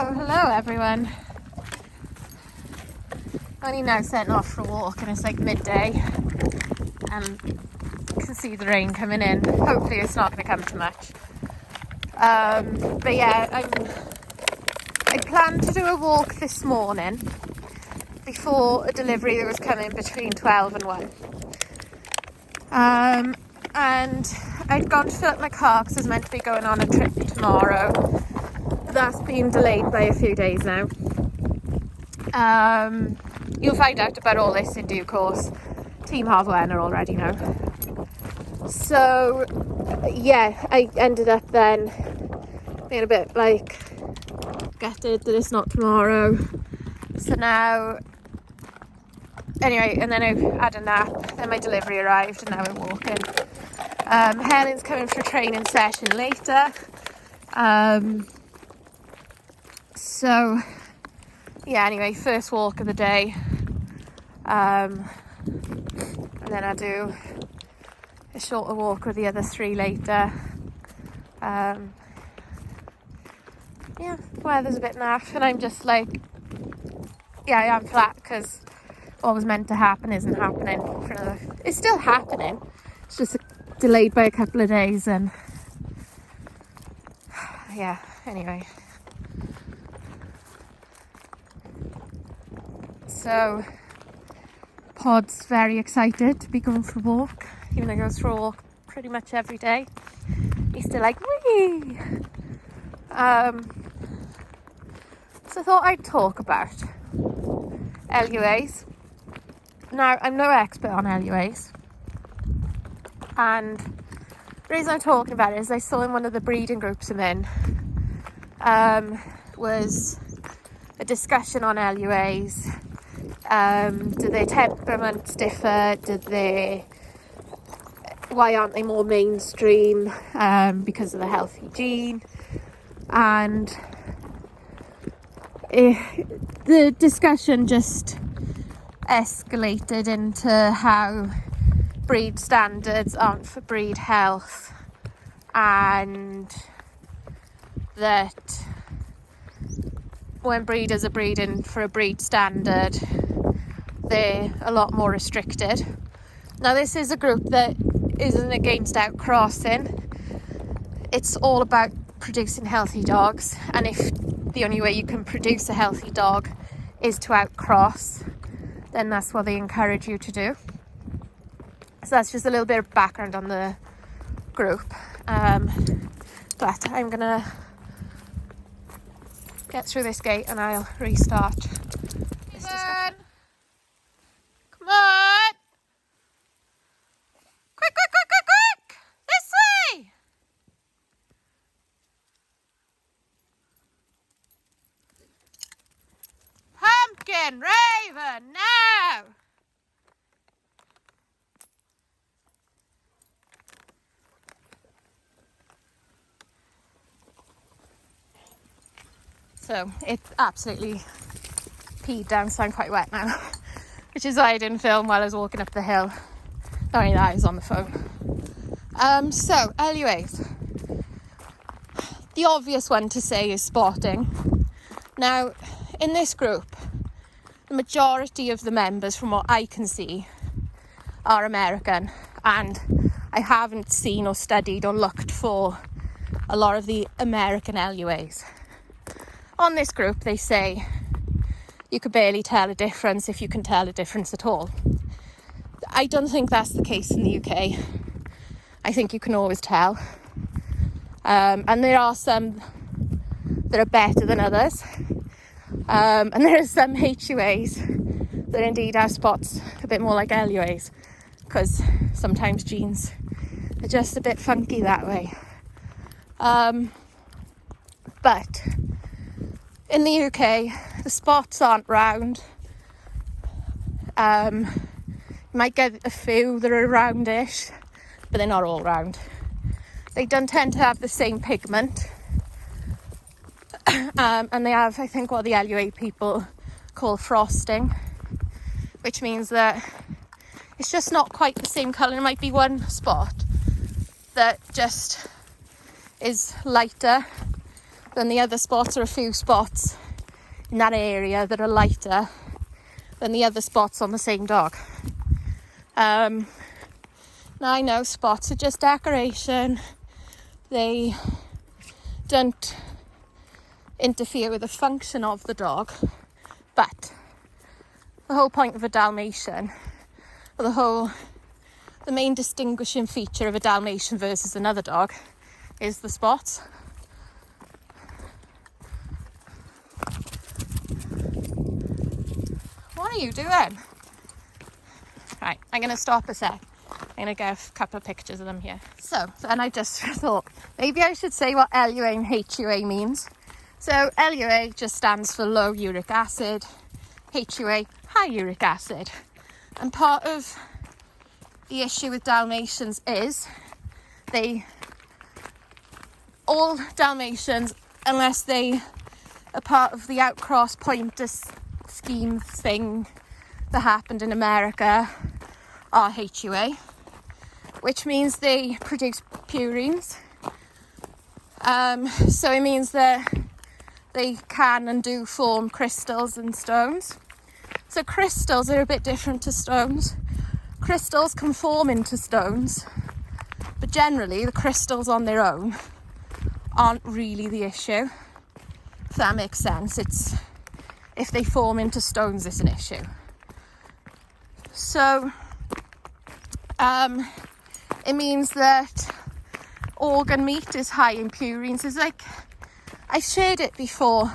Hello everyone. Only now setting off for a walk and it's like midday and you can see the rain coming in. Hopefully it's not going to come too much. But yeah, I planned to do a walk this morning before a delivery that was coming between 12 and 1. And I'd gone to fill up my car because I was meant to be going on a trip tomorrow. That's been delayed by a few days now. You'll find out about all this in due course. Team LUA already know. So yeah, I ended up then being a bit like gutted that it's not tomorrow. So now, anyway, and then I had a nap, then my delivery arrived and now I'm walking. Helen's coming for a training session later. So yeah, anyway, first walk of the day. And then I do a shorter walk with the other 3 later. Yeah, the weather's a bit naff and I'm just like, yeah, I am flat because what was meant to happen isn't happening for another. It's still happening. It's just delayed by a couple of days and yeah, anyway. So Pod's very excited to be going for a walk, even though he goes for a walk pretty much every day. He's still like, wee! So I thought I'd talk about LUAs. Now, I'm no expert on LUAs. And the reason I'm talking about it is I saw in one of the breeding groups I'm in was a discussion on LUAs. Do their temperaments differ? Why aren't they more mainstream? Because of the healthy gene. And the discussion just escalated into how breed standards aren't for breed health, and that when breeders are breeding for a breed standard, they're a lot more restricted. Now, this is a group that isn't against outcrossing. It's all about producing healthy dogs, and if the only way you can produce a healthy dog is to outcross, then that's what they encourage you to do. So that's just a little bit of background on the group. But I'm gonna get through this gate and I'll restart this discussion. Come on! Quick! This way! Pumpkin, Raven, now! So it's absolutely peed down, so I'm quite wet now, which is why I didn't film while I was walking up the hill. Not only that, I was on the phone. So LUAs. The obvious one to say is spotting. Now, in this group, the majority of the members, from what I can see, are American, and I haven't seen or studied or looked for a lot of the American LUAs. On this group, they say you could barely tell a difference, if you can tell a difference at all. I don't think that's the case in the UK. I think you can always tell. And there are some that are better than others. And there are some HUAs that indeed have spots a bit more like LUAs, because sometimes genes are just a bit funky that way. But in the UK, the spots aren't round. You might get a few that are roundish, but they're not all round. They don't tend to have the same pigment. And they have, I think, what the LUA people call frosting, which means that it's just not quite the same colour. There might be one spot that just is lighter then the other spots are a few spots in that area that are lighter than the other spots on the same dog. Now I know spots are just decoration. They don't interfere with the function of the dog, but the whole point of a Dalmatian, or the main distinguishing feature of a Dalmatian versus another dog is the spots. What are you doing? Right, I'm going to stop a sec. I'm going to get a couple of pictures of them here. So, and I just thought, maybe I should say what LUA and HUA means. So, LUA just stands for low uric acid, HUA, high uric acid. And part of the issue with Dalmatians is all Dalmatians, unless they are part of the outcross pointer scheme thing that happened in America, are HUA, which means they produce purines. So it means that they can and do form crystals and stones. So crystals are a bit different to stones. Crystals can form into stones, but generally the crystals on their own aren't really the issue, if that makes sense. It's if they form into stones, it's an issue. So it means that organ meat is high in purines. It's like, I shared it before,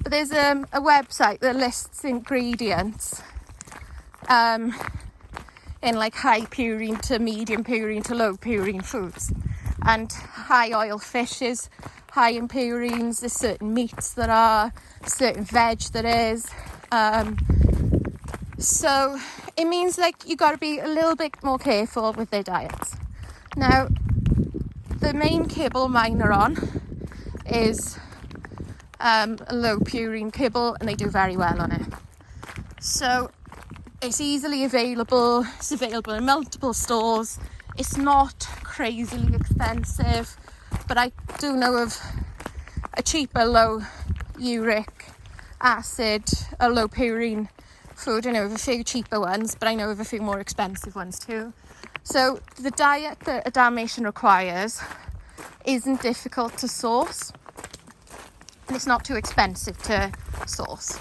but there's a website that lists ingredients in like high purine to medium purine to low purine foods, and high oil fish is high in purines. There's certain meats that are, certain veg that is. So it means like you got to be a little bit more careful with their diets. Now, the main kibble mine are on is a low purine kibble, and they do very well on it. So it's easily available. It's available in multiple stores. It's not crazily expensive, but I do know of a cheaper low uric acid, a low purine food. I know of a few cheaper ones, but I know of a few more expensive ones too. So the diet that a Dalmatian requires isn't difficult to source, and it's not too expensive to sourse.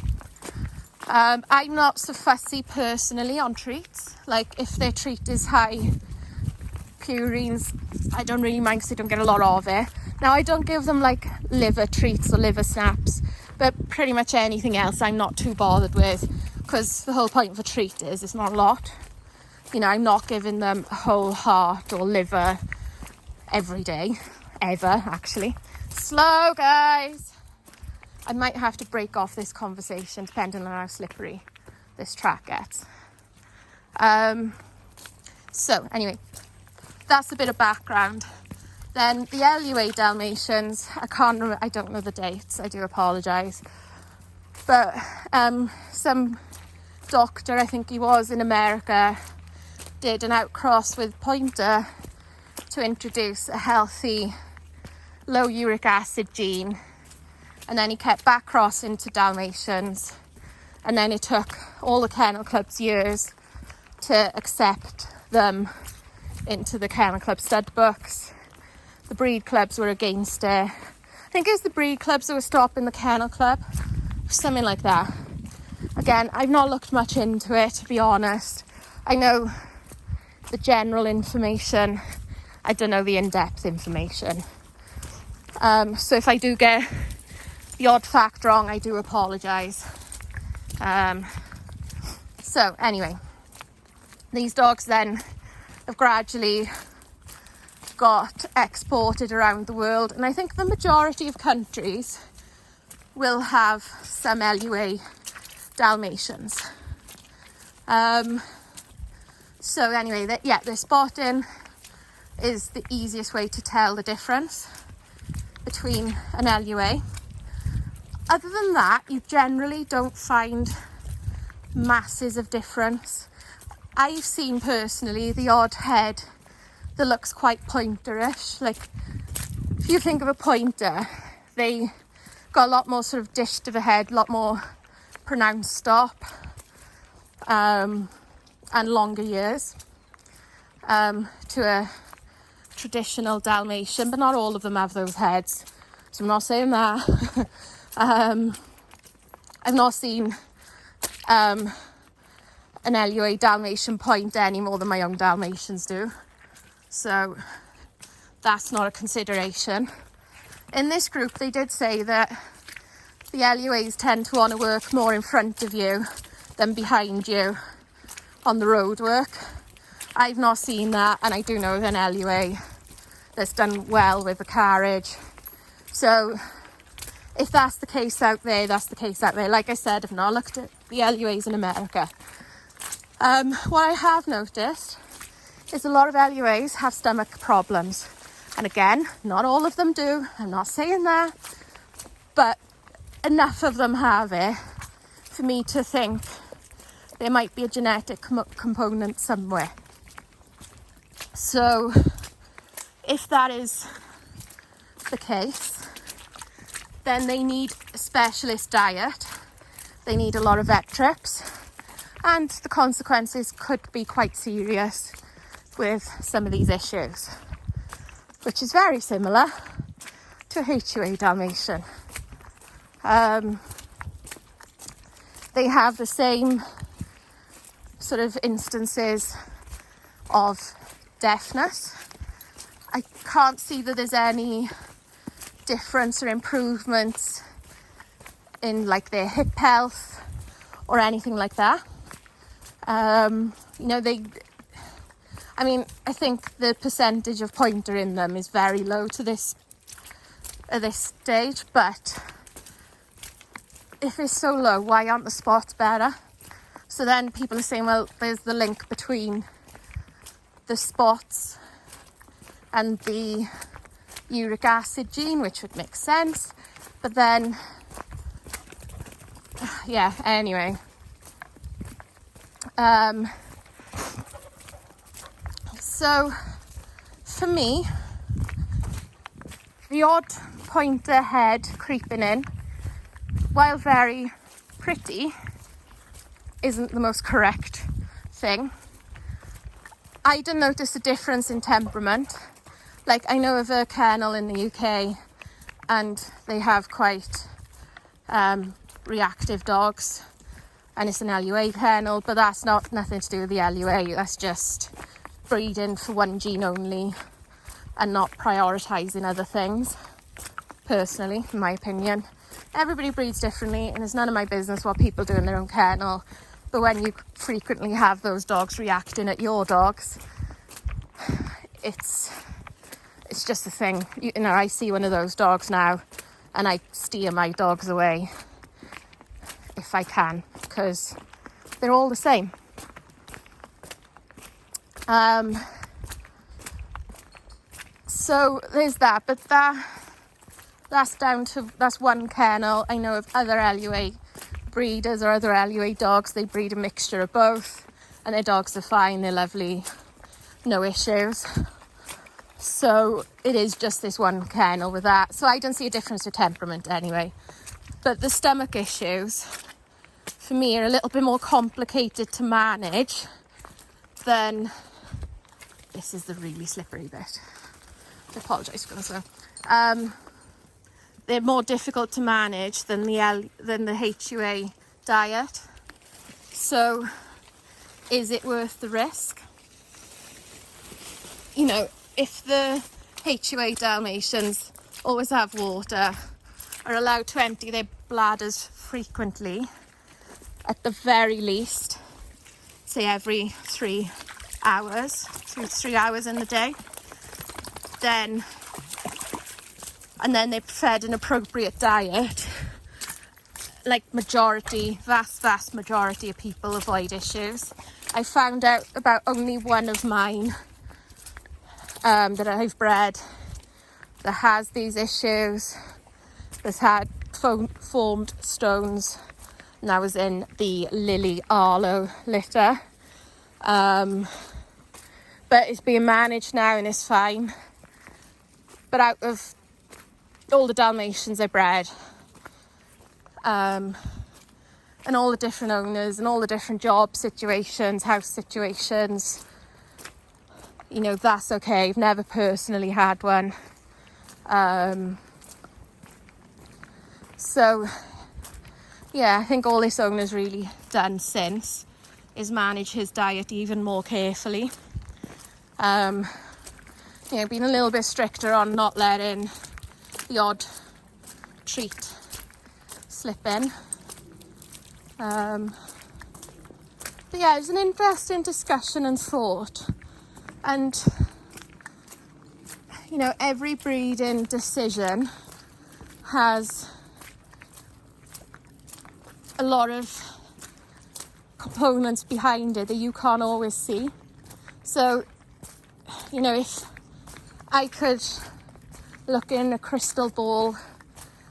I'm not so fussy personally on treats. Like if their treat is high purines, I don't really mind because they don't get a lot of it. Now I don't give them like liver treats or liver snaps, but pretty much anything else I'm not too bothered with, because the whole point of a treat is it's not a lot. You know, I'm not giving them a whole heart or liver every day, ever actually. Slow, guys. I might have to break off this conversation depending on how slippery this track gets. So anyway, that's a bit of background. Then the LUA Dalmatians, I don't know the dates, I do apologise. But some doctor, I think he was in America, did an outcross with pointer to introduce a healthy low uric acid gene. And then he kept back crossing to Dalmatians. And then it took all the kennel clubs years to accept them into the kennel club stud books. The breed clubs were against it. I think it was the breed clubs that were stopping the kennel club, something like that. Again, I've not looked much into it, to be honest. I know the general information. I don't know the in-depth information. So if I do get the odd fact wrong, I do apologise. So anyway, these dogs then have gradually got exported around the world, and I think the majority of countries will have some LUA Dalmatians. So anyway, their spotting is the easiest way to tell the difference between an LUA. Other than that, you generally don't find masses of difference. I've seen personally the odd head that looks quite pointerish. Like if you think of a pointer, they got a lot more sort of dish to the head, a lot more pronounced stop, and longer ears to a traditional Dalmatian, but not all of them have those heads. So I'm not saying that. I've not seen an LUA Dalmatian point any more than my own Dalmatians do. So that's not a consideration. In this group, they did say that the LUAs tend to want to work more in front of you than behind you on the road work. I've not seen that, and I do know of an LUA that's done well with the carriage. So if that's the case out there, that's the case out there. Like I said, I've not looked at the LUAs in America. What I have noticed is a lot of LUAs have stomach problems. And again, not all of them do. I'm not saying that. But enough of them have it for me to think there might be a genetic component somewhere. So if that is the case, then they need a specialist diet. They need a lot of vet trips. And the consequences could be quite serious with some of these issues, which is very similar to a HUA Dalmatian. They have the same sort of instances of deafness. I can't see that there's any difference or improvements in like their hip health or anything like that. I think the percentage of pointer in them is very low at this stage, but if it's so low, why aren't the spots better? So then people are saying, well, there's the link between the spots and the uric acid gene, which would make sense. But then, anyway. So for me, the odd pointer head creeping in, while very pretty, isn't the most correct thing. I didn't notice a difference in temperament. Like, I know of a kennel in the UK and they have quite reactive dogs, and it's an LUA kennel, but that's nothing to do with the LUA. That's just breeding for one gene only and not prioritising other things, personally, in my opinion. Everybody breeds differently, and it's none of my business what people do in their own kennel. But when you frequently have those dogs reacting at your dogs, it's just a thing. I see one of those dogs now and I steer my dogs away if I can, because they're all the same. So there's that, but that's one kennel. I know of other LUA breeders or other LUA dogs. They breed a mixture of both, and their dogs are fine, they're lovely, no issues. So it is just this one kennel with that. So I don't see a difference with temperament anyway. But the stomach issues, for me, are a little bit more complicated to manage than... This is the really slippery bit. I apologise for that. They're more difficult to manage than the HUA diet. So is it worth the risk? If the HUA Dalmatians always have water, are allowed to empty their bladders frequently, at the very least, say every 3 hours, 2 to 3 hours in the day, then they're fed an appropriate diet, like vast majority of people avoid issues. I found out about only one of mine that I've bred that has these issues, that's had formed stones, and that was in the Lily Arlo litter. But it's being managed now and it's fine. But out of all the Dalmatians I bred, and all the different owners and all the different job situations, house situations, you know, that's okay. I've never personally had one. So yeah, I think all this owner's really done since is manage his diet even more carefully. You know, being a little bit stricter on not letting the odd treat slip in. But yeah, it was an interesting discussion and thought. And, you know, every breeding decision has a lot of components behind it that you can't always see. So, you know, if I could look in a crystal ball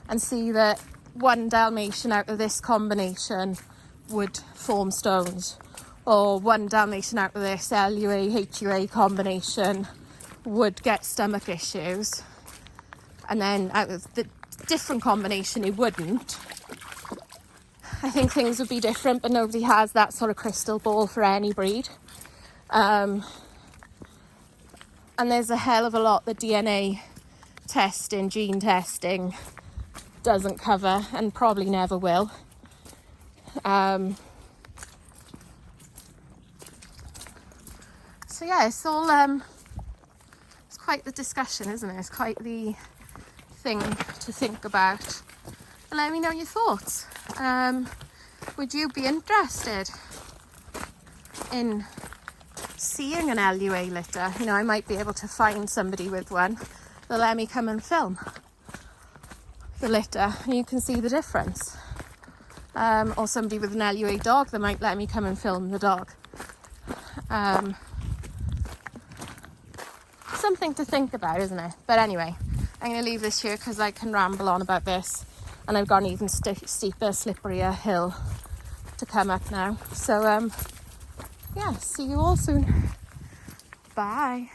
and see that one Dalmatian out of this combination would form stones, or one Dalmatian out of this LUA, HUA combination would get stomach issues, and then out of the different combination it wouldn't, I think things would be different, but nobody has that sort of crystal ball for any breed. And there's a hell of a lot that DNA testing, gene testing doesn't cover, and probably never will. So yeah, it's all it's quite the discussion, isn't it? It's quite the thing to think about. And let me know your thoughts. Would you be interested in seeing an LUA litter? You know, I might be able to find somebody with one that let me come and film the litter, and you can see the difference. Or somebody with an LUA dog that might let me come and film the dog. Something to think about, isn't it? But anyway, I'm going to leave this here because I can ramble on about this, and I've got an even steeper, slipperier hill to come up now. So yeah, see you all soon. Bye.